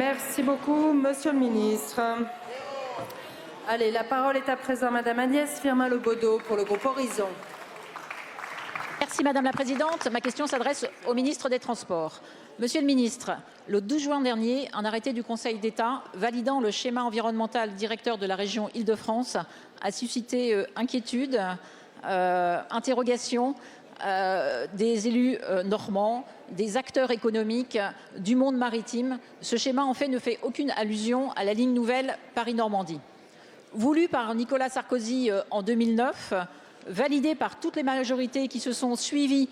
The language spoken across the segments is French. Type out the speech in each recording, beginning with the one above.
Merci beaucoup, Monsieur le Ministre. Allez, la parole est à présent Madame Agnès Firmin-Le Bodo pour le groupe Horizon. Merci Madame la Présidente. Ma question s'adresse au ministre des Transports. Monsieur le ministre, le 12 juin dernier, un arrêté du Conseil d'État validant le schéma environnemental directeur de la région Île-de-France a suscité inquiétude, interrogation des élus normands, des acteurs économiques, du monde maritime. Ce schéma, en fait, ne fait aucune allusion à la ligne nouvelle Paris-Normandie. Voulu par Nicolas Sarkozy en 2009, validé par toutes les majorités qui se sont suivies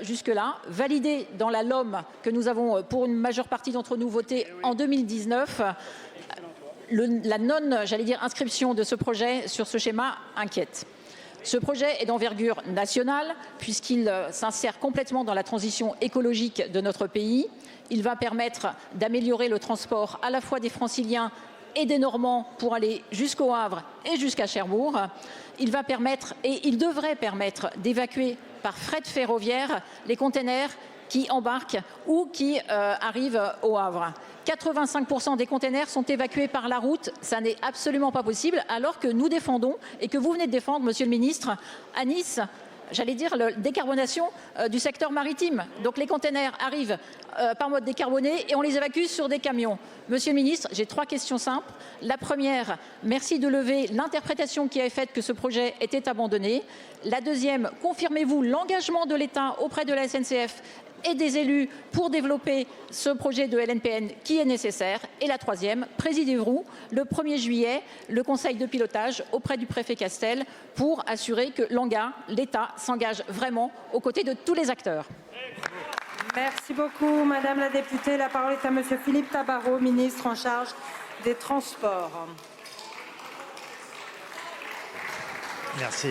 jusque-là, validé dans la LOM que nous avons, pour une majeure partie d'entre nous, voté en 2019, la non-inscription de ce projet sur ce schéma inquiète. Ce projet est d'envergure nationale puisqu'il s'insère complètement dans la transition écologique de notre pays. Il va permettre d'améliorer le transport à la fois des Franciliens et des Normands pour aller jusqu'au Havre et jusqu'à Cherbourg. Il va permettre, et il devrait permettre, d'évacuer par fret ferroviaire les containers qui embarquent ou qui arrivent au Havre. 85% des containers sont évacués par la route. Ça n'est absolument pas possible, alors que nous défendons, et que vous venez de défendre, Monsieur le Ministre, à Nice, j'allais dire, la décarbonation du secteur maritime. Donc les containers arrivent par mode décarboné et on les évacue sur des camions. Monsieur le Ministre, j'ai 3 questions simples. La première, merci de lever l'interprétation qui a fait que ce projet était abandonné. La deuxième, confirmez-vous l'engagement de l'État auprès de la SNCF et des élus pour développer ce projet de LNPN qui est nécessaire? Et la troisième, présidez-vous le 1er juillet le conseil de pilotage auprès du préfet Castel pour assurer que l'État s'engage vraiment aux côtés de tous les acteurs? Merci beaucoup, Madame la députée. La parole est à Monsieur Philippe Tabarot, ministre en charge des Transports. Merci.